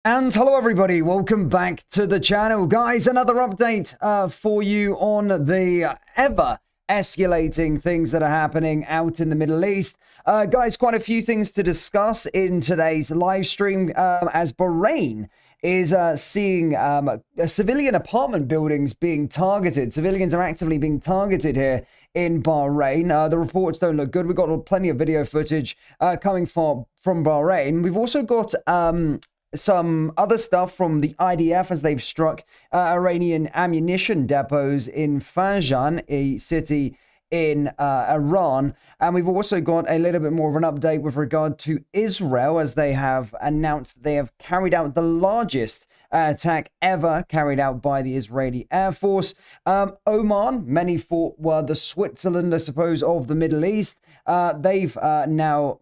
And hello everybody, welcome back to the channel. Guys, another update for you on the ever escalating things that are happening out in the Middle East. Guys, quite a few things to discuss in today's live stream as Bahrain is seeing civilian apartment buildings being targeted. Civilians are actively being targeted here in Bahrain. The reports don't look good. We've got plenty of video footage coming from Bahrain. We've also got some other stuff from the IDF as they've struck Iranian ammunition depots in Fajan, a city in Iran. And we've also got a little bit more of an update with regard to Israel as they have announced they have carried out the largest attack ever carried out by the Israeli Air Force. Oman, many thought were the Switzerland, I suppose, of the Middle East. They've now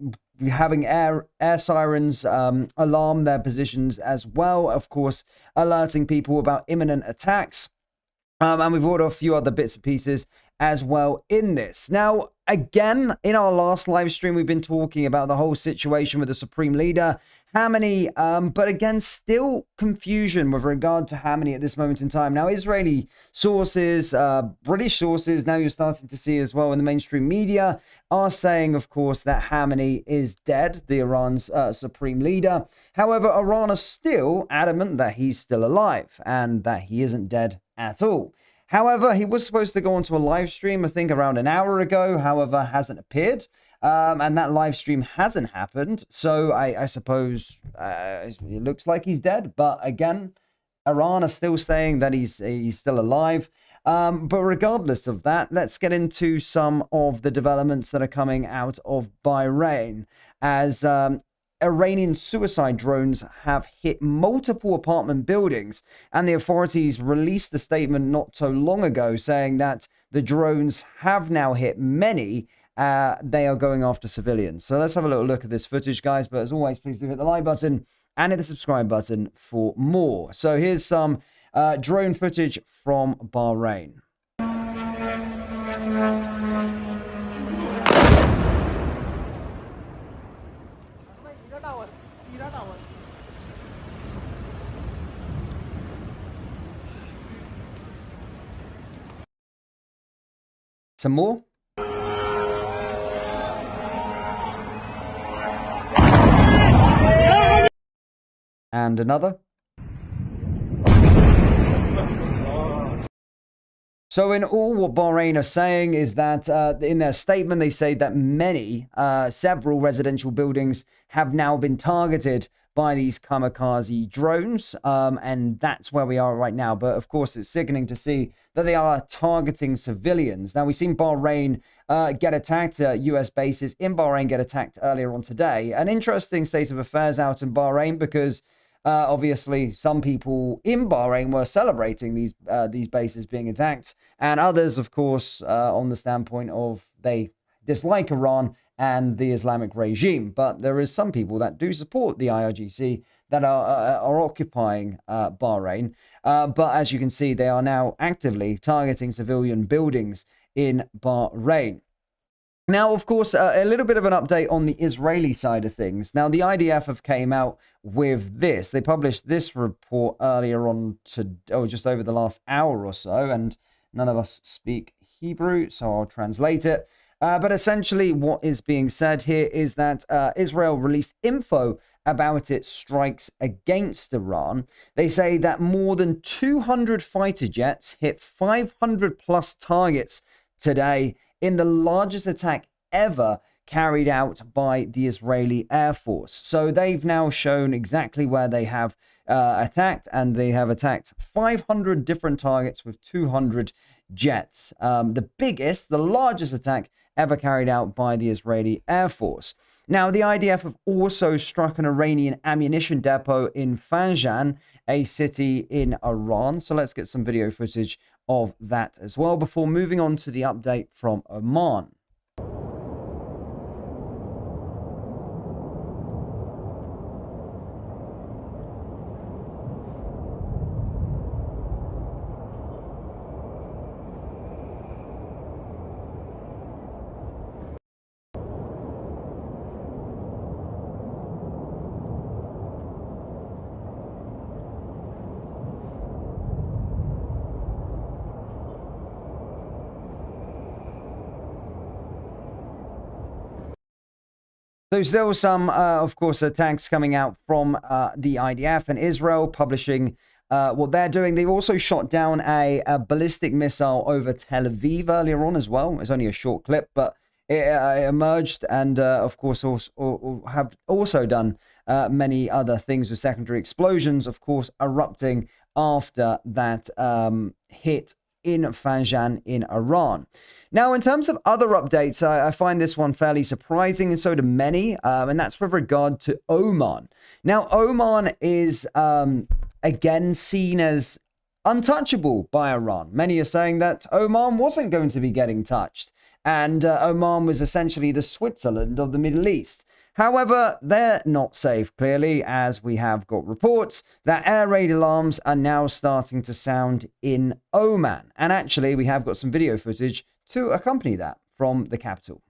having air sirens alarm their positions as well, of course, alerting people about imminent attacks. And we've ordered a few other bits and pieces as well in this. Now, again, in our last live stream, we've been talking about the whole situation with the Supreme Leader, Khamenei, but again, still confusion with regard to Khamenei at this moment in time. Now, Israeli sources, British sources, now you're starting to see as well in the mainstream media, are saying, of course, that Khamenei is dead, the Iran's Supreme Leader. However, Iran is still adamant that he's still alive and that he isn't dead at all. However, he was supposed to go onto a live stream, I think around an hour ago, however, hasn't appeared. And that live stream hasn't happened. So I suppose it looks like he's dead. But again, Iran are still saying that he's still alive. But regardless of that, let's get into some of the developments that are coming out of Bahrain as Iranian suicide drones have hit multiple apartment buildings, and the authorities released a statement not so long ago saying that the drones have now hit many. They are going after civilians. So let's have a little look at this footage, guys. But as always, please do hit the like button and hit the subscribe button for more. So here's some drone footage from Bahrain. Some more. And another. So in all, what Bahrain are saying is that in their statement, they say that several residential buildings have now been targeted by these kamikaze drones. And that's where we are right now. But of course, it's sickening to see that they are targeting civilians. Now, we've seen Bahrain get attacked, US bases in Bahrain get attacked earlier on today. An interesting state of affairs out in Bahrain because obviously, some people in Bahrain were celebrating these bases being attacked, and others, of course, on the standpoint of they dislike Iran and the Islamic regime. But there is some people that do support the IRGC that are occupying Bahrain. But as you can see, they are now actively targeting civilian buildings in Bahrain. Now, of course, a little bit of an update on the Israeli side of things. Now, the IDF have came out with this. They published this report earlier on just over the last hour or so, and none of us speak Hebrew, so I'll translate it. But essentially, what is being said here is that Israel released info about its strikes against Iran. They say that more than 200 fighter jets hit 500 plus targets today in the largest attack ever carried out by the Israeli Air Force. So they've now shown exactly where they have attacked, and they have attacked 500 different targets with 200 jets. The largest attack ever carried out by the Israeli Air Force. Now, the IDF have also struck an Iranian ammunition depot in Fajan, a city in Iran. So let's get some video footage of that as well before moving on to the update from Oman. So still some, of course, attacks coming out from the IDF and Israel publishing what they're doing. They've also shot down a ballistic missile over Tel Aviv earlier on as well. It's only a short clip, but it emerged and, of course, also have also done many other things with secondary explosions, of course, erupting after that hit in Fanjan in Iran. Now, in terms of other updates, I find this one fairly surprising, and so do many, and that's with regard to Oman. Now, Oman is, again, seen as untouchable by Iran. Many are saying that Oman wasn't going to be getting touched, and Oman was essentially the Switzerland of the Middle East. However, they're not safe, clearly, as we have got reports that air raid alarms are now starting to sound in Oman. And actually, we have got some video footage to accompany that from the capital.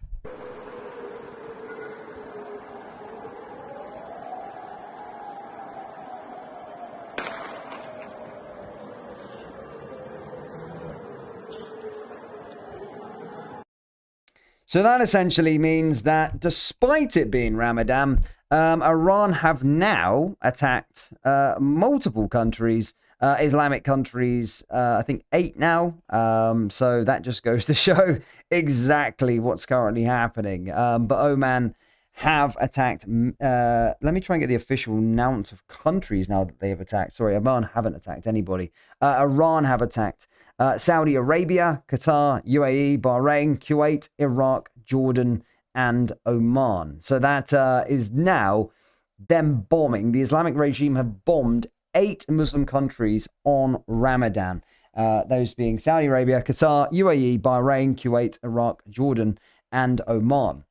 So that essentially means that despite it being Ramadan, Iran have now attacked multiple countries, Islamic countries, I think 8 now. So that just goes to show exactly what's currently happening. But Oman have attacked, let me try and get the official amount of countries now that they have attacked. Sorry, Oman haven't attacked anybody. Iran have attacked Saudi Arabia, Qatar, UAE, Bahrain, Kuwait, Iraq, Jordan, and Oman. So that is now them bombing. The Islamic regime have bombed 8 Muslim countries on Ramadan. Those being Saudi Arabia, Qatar, UAE, Bahrain, Kuwait, Iraq, Jordan, and Oman.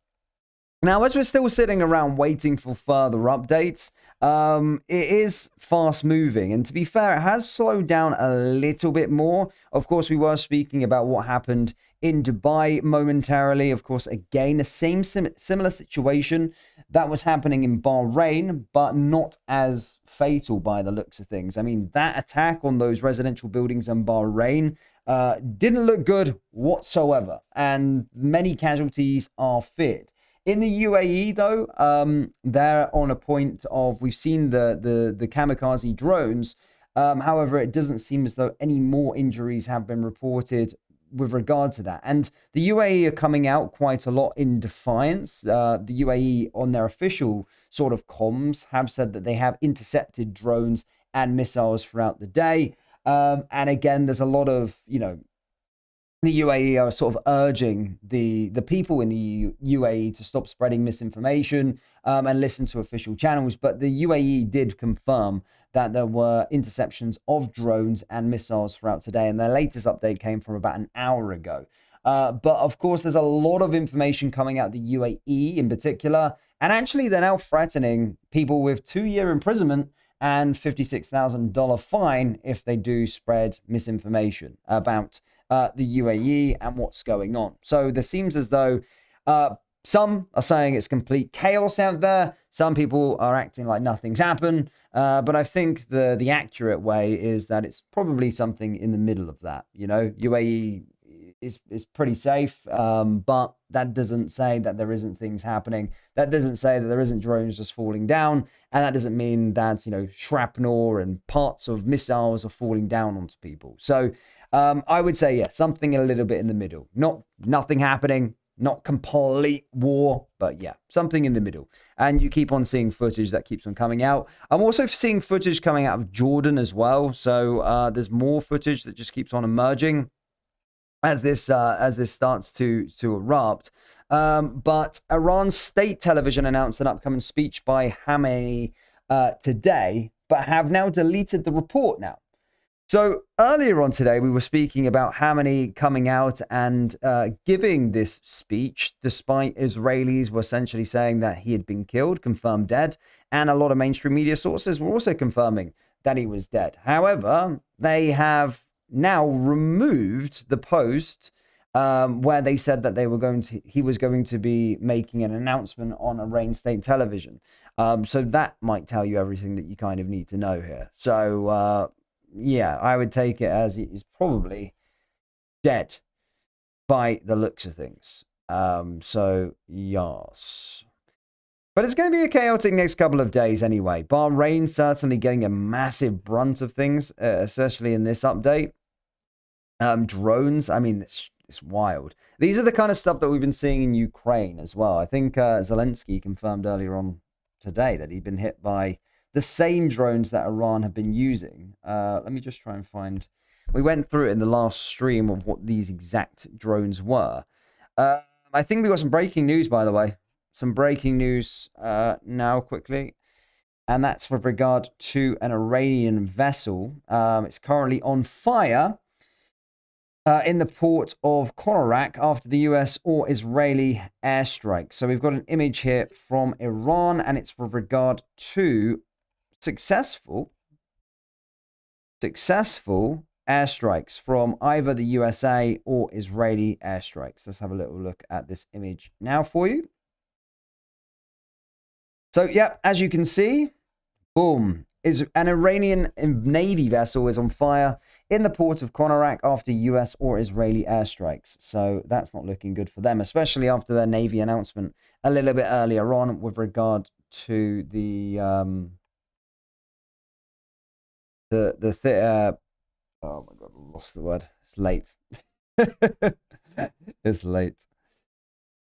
Now, as we're still sitting around waiting for further updates, it is fast moving. And to be fair, it has slowed down a little bit more. Of course, we were speaking about what happened in Dubai momentarily. Of course, again, the same similar situation that was happening in Bahrain, but not as fatal by the looks of things. I mean, that attack on those residential buildings in Bahrain didn't look good whatsoever. And many casualties are feared. In the UAE, though, they're on a point of, we've seen the kamikaze drones. However, it doesn't seem as though any more injuries have been reported with regard to that. And the UAE are coming out quite a lot in defiance. The UAE, on their official sort of comms, have said that they have intercepted drones and missiles throughout the day. And again, there's a lot of, the UAE are sort of urging the people in the UAE to stop spreading misinformation and listen to official channels. But the UAE did confirm that there were interceptions of drones and missiles throughout today. And their latest update came from about an hour ago. But of course, there's a lot of information coming out of the UAE in particular. And actually, they're now threatening people with 2-year imprisonment and $56,000 fine if they do spread misinformation about the UAE and what's going on. So there seems as though some are saying it's complete chaos out there. Some people are acting like nothing's happened. But I think the accurate way is that it's probably something in the middle of that. UAE is pretty safe, but that doesn't say that there isn't things happening. That doesn't say that there isn't drones just falling down, and that doesn't mean that shrapnel and parts of missiles are falling down onto people. So I would say something a little bit in the middle. Nothing happening, not complete war, but something in the middle. And you keep on seeing footage that keeps on coming out. I'm also seeing footage coming out of Jordan as well. So there's more footage that just keeps on emerging as this starts to erupt. But Iran's state television announced an upcoming speech by Khamenei today, but have now deleted the report now. So earlier on today, we were speaking about Khamenei coming out and giving this speech, despite Israelis were essentially saying that he had been killed, confirmed dead, and a lot of mainstream media sources were also confirming that he was dead. However, they have now removed the post where they said that he was going to be making an announcement on Iran state television. So that might tell you everything that you kind of need to know here. So I would take it as he's probably dead by the looks of things. So yes. But it's going to be a chaotic next couple of days anyway. Bahrain certainly getting a massive brunt of things, especially in this update. Drones, I mean, it's wild. These are the kind of stuff that we've been seeing in Ukraine as well. I think Zelensky confirmed earlier on today that he'd been hit by the same drones that Iran have been using. Let me just try and find... We went through it in the last stream of what these exact drones were. I think we got some breaking news, by the way. Some breaking news now, quickly. And that's with regard to an Iranian vessel. It's currently on fire in the port of Konarak after the US or Israeli airstrike. So we've got an image here from Iran, and it's with regard to successful airstrikes from either the USA or Israeli airstrikes. Let's have a little look at this image now for you. So, yeah, as you can see, boom, is an Iranian Navy vessel is on fire in the port of Konarak after US or Israeli airstrikes. So that's not looking good for them, especially after their Navy announcement a little bit earlier on with regard to the oh my God, I lost the word. It's late. It's late.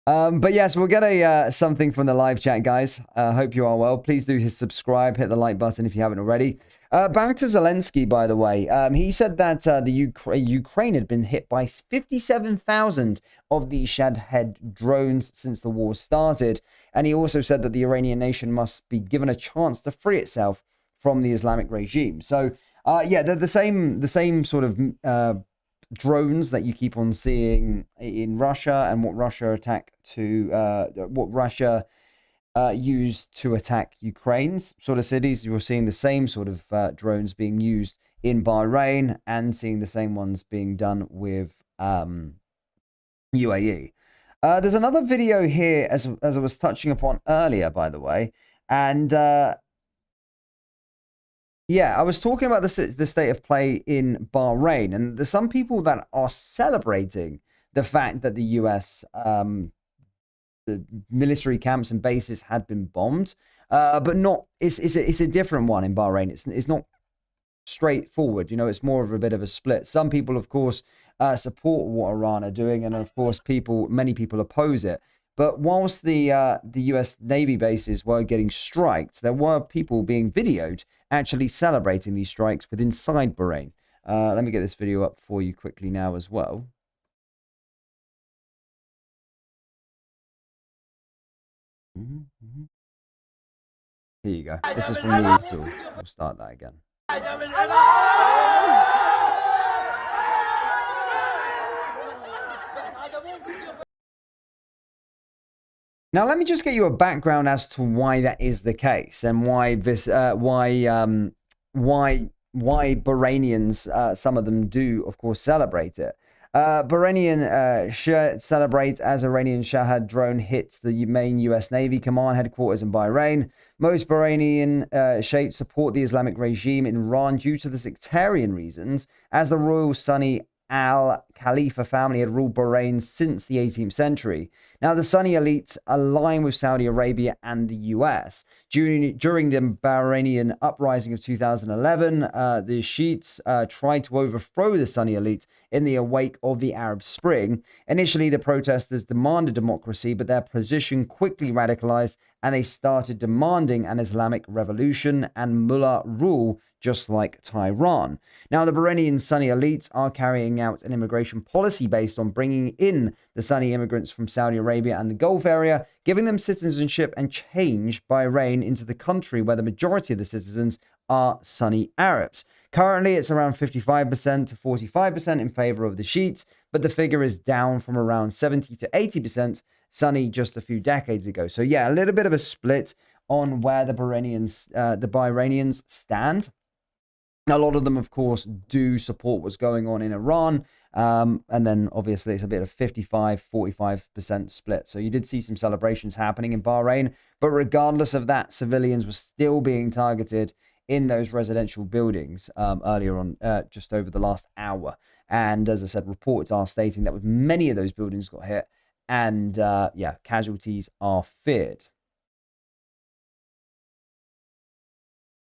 But yes, we'll get something from the live chat, guys. Hope you are well. Please do subscribe, hit the like button if you haven't already. Back to Zelensky, by the way. He said that Ukraine had been hit by 57,000 of these Shahed drones since the war started. And he also said that the Iranian nation must be given a chance to free itself from the Islamic regime. So, yeah, they're the same sort of drones that you keep on seeing in Russia, and what Russia used to attack Ukraine's sort of cities. You're seeing the same sort of drones being used in Bahrain, and seeing the same ones being done with UAE. There's another video here, as I was touching upon earlier, by the way, and yeah, I was talking about the state of play in Bahrain, and there's some people that are celebrating the fact that the US the military camps and bases had been bombed, but not. It's a different one in Bahrain. It's not straightforward. You know, it's more of a bit of a split. Some people, of course, support what Iran are doing, and of course, many people oppose it. But whilst the US Navy bases were getting striked, there were people being videoed actually celebrating these strikes with inside Bahrain. Let me get this video up for you quickly now as well. Here you go. This is from the tool. We'll start that again. Now, let me just get you a background as to why that is the case, and why this, why Bahrainians, some of them do, of course, celebrate it. Bahrainian celebrate as Iranian Shahed drone hits the main US Navy command headquarters in Bahrain. Most Bahrainian Sheikhs support the Islamic regime in Iran due to the sectarian reasons, as the royal Sunni Al Khalifa family had ruled Bahrain since the 18th century. Now, the Sunni elites align with Saudi Arabia and the US. During the Bahrainian uprising of 2011, the Shiites tried to overthrow the Sunni elite in the wake of the Arab Spring. Initially, the protesters demanded democracy, but their position quickly radicalized, and they started demanding an Islamic revolution and mullah rule, just like Tehran. Now, the Bahrainian Sunni elites are carrying out an immigration policy based on bringing in the Sunni immigrants from Saudi Arabia and the Gulf area, giving them citizenship, and change Bahrain into the country where the majority of the citizens are Sunni Arabs. Currently, it's around 55% to 45% in favor of the Shiites, but the figure is down from around 70 to 80% Sunni just a few decades ago. So yeah, a little bit of a split on where the Bahrainians stand. A lot of them, of course, do support what's going on in Iran. And then, obviously, it's a bit of 55-45% split. So you did see some celebrations happening in Bahrain. But regardless of that, civilians were still being targeted in those residential buildings earlier on, just over the last hour. And as I said, reports are stating that many of those buildings got hit. And, yeah, casualties are feared.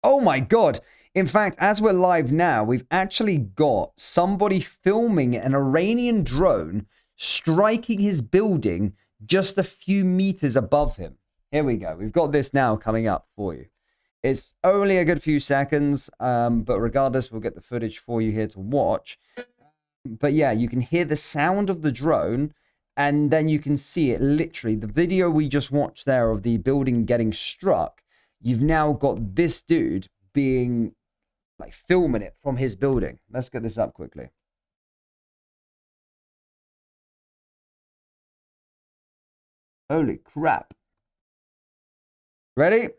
Oh my God. In fact, as we're live now, we've actually got somebody filming an Iranian drone striking his building just a few meters above him. Here we go. We've got this now coming up for you. It's only a good few seconds, but regardless, we'll get the footage for you here to watch. But yeah, you can hear the sound of the drone, and then you can see it literally. The video we just watched there of the building getting struck, you've now got this dude being like filming it from his building. Let's get this up quickly. Holy crap. Ready?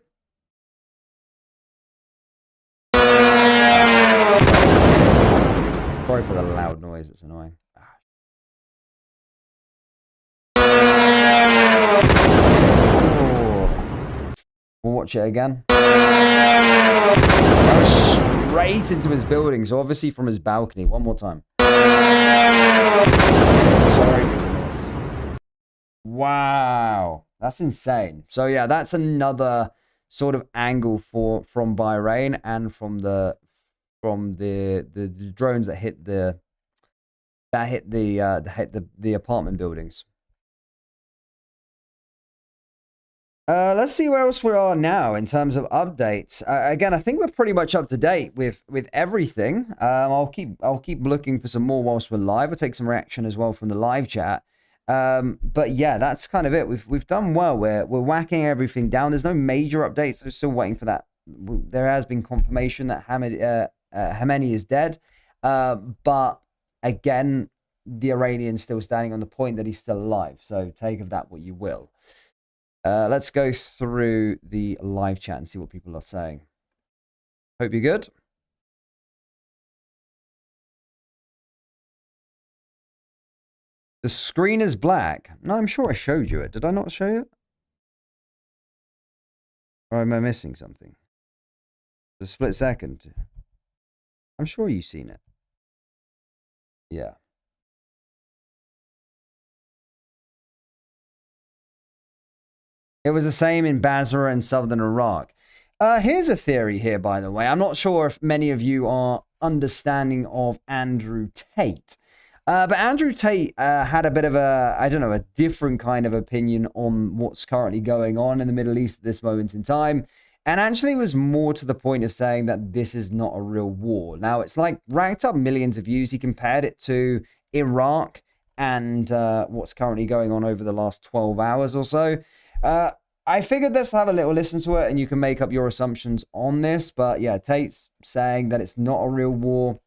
Sorry for the loud noise, it's annoying. Oh. We'll watch it again. That was straight into his building, so obviously from his balcony. One more time. Sorry for the noise. Wow, that's insane. So yeah, that's another sort of angle from Bahrain and from the drones that hit the apartment buildings. Let's see where else we are now in terms of updates. Again, I think we're pretty much up to date with everything. I'll keep looking for some more whilst we're live. I'll take some reaction as well from the live chat. But yeah, that's kind of it. We've done well. We're whacking everything down. There's no major updates. We're still waiting for that. There has been confirmation that Khamenei is dead. But again, the Iranian's still standing on the point that he's still alive. So take of that what you will. Let's go through the live chat and see what people are saying. Hope you're good. The screen is black. No, I'm sure I showed you it. Did I not show you it? Or am I missing something? A split second. I'm sure you've seen it. Yeah. It was the same in Basra and southern Iraq. Here's a theory here, by the way. I'm not sure if many of you are understanding of Andrew Tate. But Andrew Tate had a bit of a different kind of opinion on what's currently going on in the Middle East at this moment in time. And actually was more to the point of saying that this is not a real war. Now, it's like racked up millions of views. He compared it to Iraq and what's currently going on over the last 12 hours or so. I figured let's have a little listen to it and you can make up your assumptions on this. But yeah, Tate's saying that it's not a real war.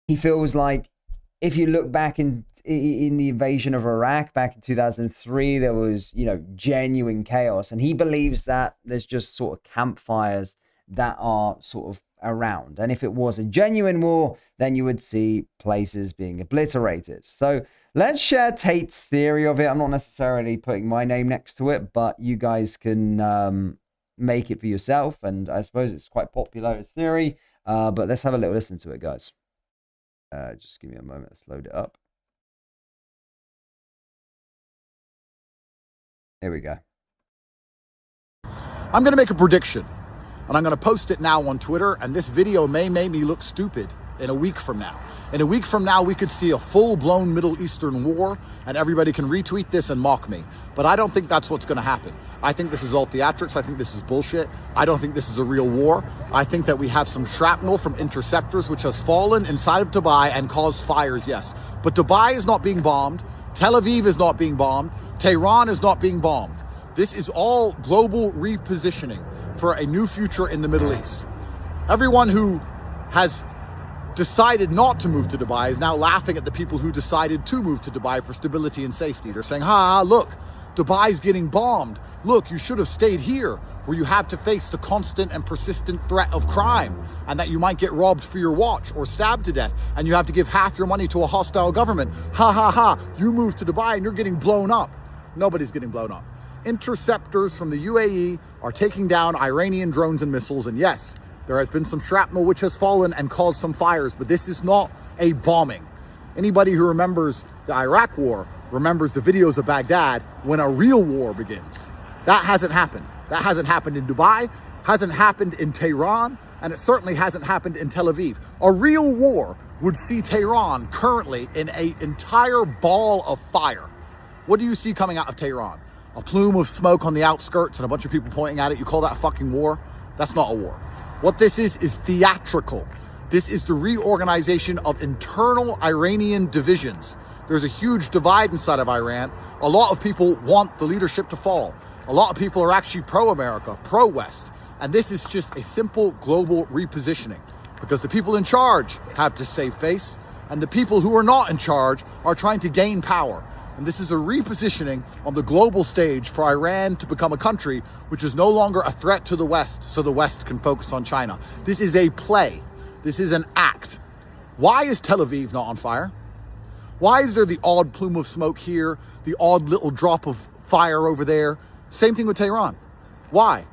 He feels like if you look back in the invasion of Iraq back in 2003, there was, genuine chaos. And he believes that there's just sort of campfires that are sort of around. And if it was a genuine war, then you would see places being obliterated. So let's share Tate's theory of it. I'm not necessarily putting my name next to it, but you guys can make it for yourself. And I suppose it's quite popular as theory. But let's have a little listen to it, guys. Just give me a moment. Let's load it up. Here we go. I'm going to make a prediction, and I'm going to post it now on Twitter, and this video may make me look stupid in a week from now. In a week from now, we could see a full-blown Middle Eastern war, and everybody can retweet this and mock me. But I don't think that's what's going to happen. I think this is all theatrics. I think this is bullshit. I don't think this is a real war. I think that we have some shrapnel from interceptors which has fallen inside of Dubai and caused fires, yes. But Dubai is not being bombed. Tel Aviv is not being bombed. Tehran is not being bombed. This is all global repositioning for a new future in the Middle East. Everyone who has decided not to move to Dubai is now laughing at the people who decided to move to Dubai for stability and safety. They're saying, ha, look, Dubai's getting bombed. Look, you should have stayed here where you have to face the constant and persistent threat of crime and that you might get robbed for your watch or stabbed to death and you have to give half your money to a hostile government. Ha, ha, ha, you moved to Dubai and you're getting blown up. Nobody's getting blown up. Interceptors from the UAE are taking down Iranian drones and missiles, and yes, there has been some shrapnel which has fallen and caused some fires, but this is not a bombing. Anybody who remembers the Iraq war remembers the videos of Baghdad when a real war begins. That hasn't happened. That hasn't happened in Dubai, hasn't happened in Tehran, and it certainly hasn't happened in Tel Aviv. A real war would see Tehran currently in an entire ball of fire. What do you see coming out of Tehran? A plume of smoke on the outskirts and a bunch of people pointing at it. You call that a fucking war? That's not a war. What this is theatrical. This is the reorganization of internal Iranian divisions. There's a huge divide inside of Iran. A lot of people want the leadership to fall. A lot of people are actually pro-America, pro-West. And this is just a simple global repositioning because the people in charge have to save face and the people who are not in charge are trying to gain power. And this is a repositioning on the global stage for Iran to become a country which is no longer a threat to the West, so the West can focus on China. This is a play. This is an act. Why is Tel Aviv not on fire? Why is there the odd plume of smoke here, the odd little drop of fire over there? Same thing with Tehran. Why?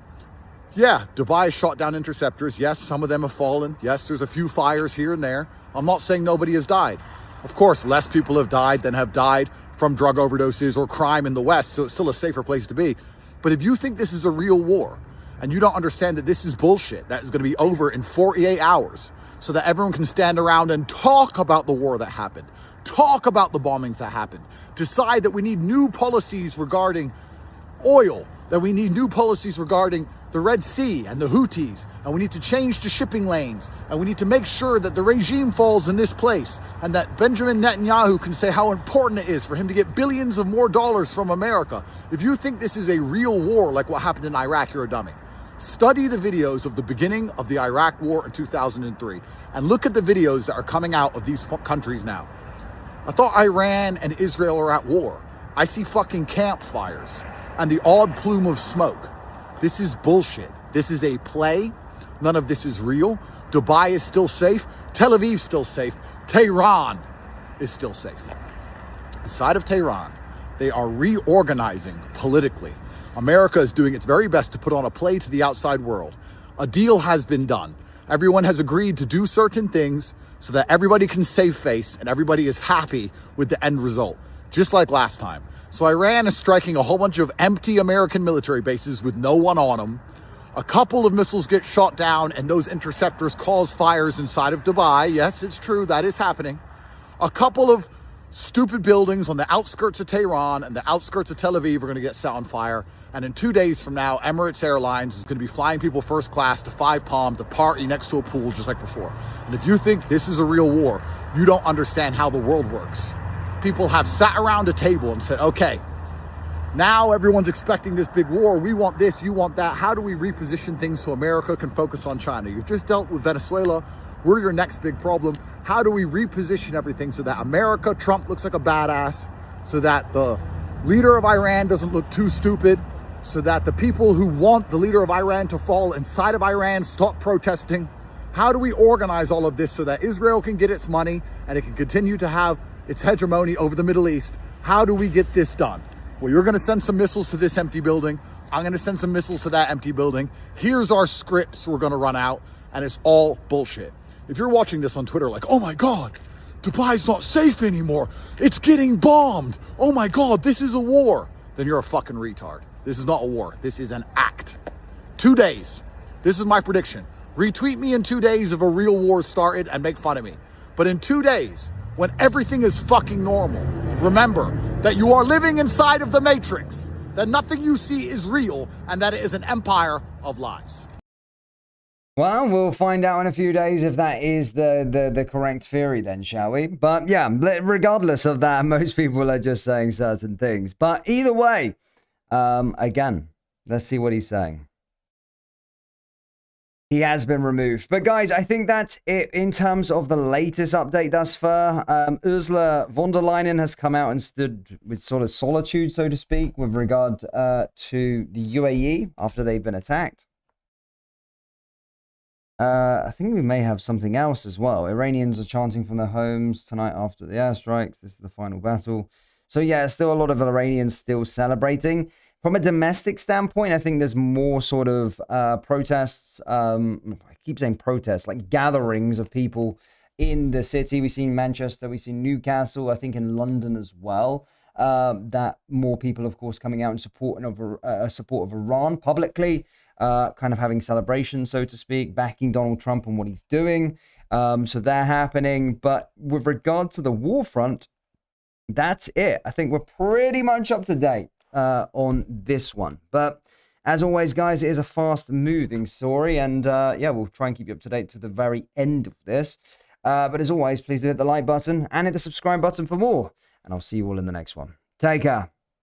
Yeah, Dubai has shot down interceptors. Yes, some of them have fallen. Yes, there's a few fires here and there. I'm not saying nobody has died. Of course, less people have died than have died from drug overdoses or crime in the West, so it's still a safer place to be. But if you think this is a real war and you don't understand that this is bullshit, that is going to be over in 48 hours so that everyone can stand around and talk about the war that happened, talk about the bombings that happened, decide that we need new policies regarding oil, that we need new policies regarding the Red Sea and the Houthis, and we need to change the shipping lanes, and we need to make sure that the regime falls in this place, and that Benjamin Netanyahu can say how important it is for him to get billions of more dollars from America. If you think this is a real war like what happened in Iraq, you're a dummy. Study the videos of the beginning of the Iraq war in 2003, and look at the videos that are coming out of these countries now. I thought Iran and Israel are at war. I see fucking campfires and the odd plume of smoke. This is bullshit. This is a play. None of this is real. Dubai is still safe. Tel Aviv is still safe. Tehran is still safe. Inside of Tehran, they are reorganizing politically. America is doing its very best to put on a play to the outside world. A deal has been done. Everyone has agreed to do certain things so that everybody can save face and everybody is happy with the end result, just like last time. So Iran is striking a whole bunch of empty American military bases with no one on them. A couple of missiles get shot down and those interceptors cause fires inside of Dubai. Yes, it's true, that is happening. A couple of stupid buildings on the outskirts of Tehran and the outskirts of Tel Aviv are going to get set on fire. And in 2 days from now, Emirates Airlines is going to be flying people first class to Five Palm to party next to a pool just like before. And if you think this is a real war, you don't understand how the world works. People have sat around a table and said, okay, now everyone's expecting this big war. We want this, you want that. How do we reposition things so America can focus on China? You've just dealt with Venezuela. We're your next big problem. How do we reposition everything so that America, Trump looks like a badass, so that the leader of Iran doesn't look too stupid, so that the people who want the leader of Iran to fall inside of Iran stop protesting? How do we organize all of this so that Israel can get its money and it can continue to have its hegemony over the Middle East? How do we get this done? Well, you're going to send some missiles to this empty building. I'm going to send some missiles to that empty building. Here's our scripts we're going to run out, and it's all bullshit. If you're watching this on Twitter like, oh my God, Dubai's not safe anymore. It's getting bombed. Oh my God, this is a war. Then you're a fucking retard. This is not a war. This is an act. 2 days. This is my prediction. Retweet me in 2 days if a real war started and make fun of me. But in 2 days, when everything is fucking normal, remember that you are living inside of the Matrix, that nothing you see is real, and that it is an empire of lies. Well, we'll find out in a few days if that is the correct theory then, shall we? But yeah, regardless of that, most people are just saying certain things. But either way, again, let's see what he's saying. He has been removed. But guys, I think that's it in terms of the latest update thus far. Ursula von der Leyen has come out and stood with sort of solitude, so to speak, with regard to the UAE after they've been attacked. I think we may have something else as well. Iranians are chanting from their homes tonight after the airstrikes. This is the final battle. So yeah, still a lot of Iranians still celebrating. From a domestic standpoint, I think there's more sort of protests. I keep saying protests, like gatherings of people in the city. We've seen Manchester, we've seen Newcastle, I think in London as well. that more people, of course, coming out in support of Iran publicly, kind of having celebrations, so to speak, backing Donald Trump and what he's doing. So they're happening. But with regard to the war front, that's it. I think we're pretty much up to date on this one. But as always, guys, it is a fast-moving story. And yeah, we'll try and keep you up to date to the very end of this. But as always, please do hit the like button and hit the subscribe button for more. And I'll see you all in the next one. Take care.